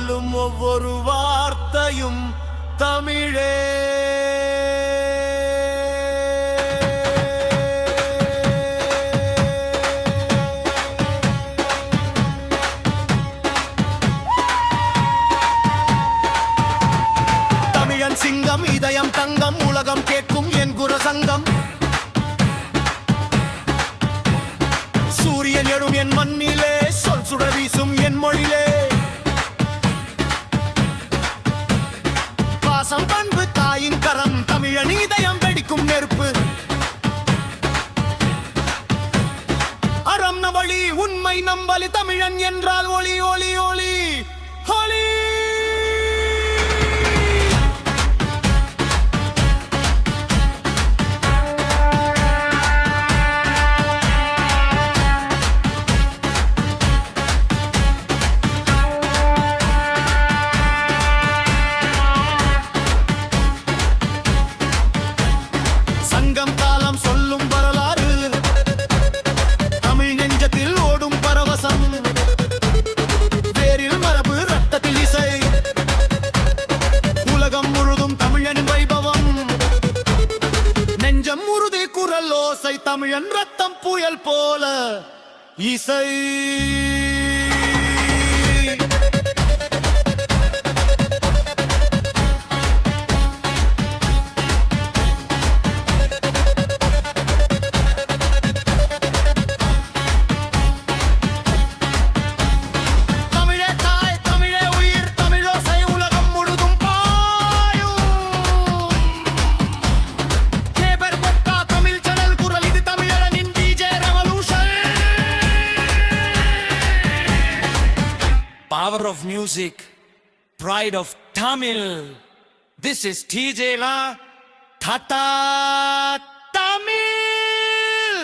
சொல்லும் ஒவ்வொரு வார்த்தையும் தமிழே. தமிழன் சிங்கம், இதயம் தங்கம், உலகம் கேட்கும் என் குரசங்கம். சூரியன் எழும் என் மண்ணிலே, சொல் சுடர் வீசும் என் மொழியிலே. பாசம் பண்பு தாயின் கரம், தமிழன் இதயம் வெடிக்கும் நெருப்பு. அறம் நவழி உண்மை நம்பலி, தமிழன் என்றால் ஒளி ஒளி ஒளி ஒளி. சங்கம் காலம் சொல்லும் வரலாறு, தமிழ் நெஞ்சத்தில் ஓடும் பரவசம். வேரில் மரபு, ரத்தத்தில் இசை, உலகம் முழுதும் தமிழனின் வைபவம். நெஞ்சம் உறுதி குரல் ஓசை, தமிழன் ரத்தம் புயல் போல இசை. Power of music, pride of Tamil. This is TJ La Tata Tamil.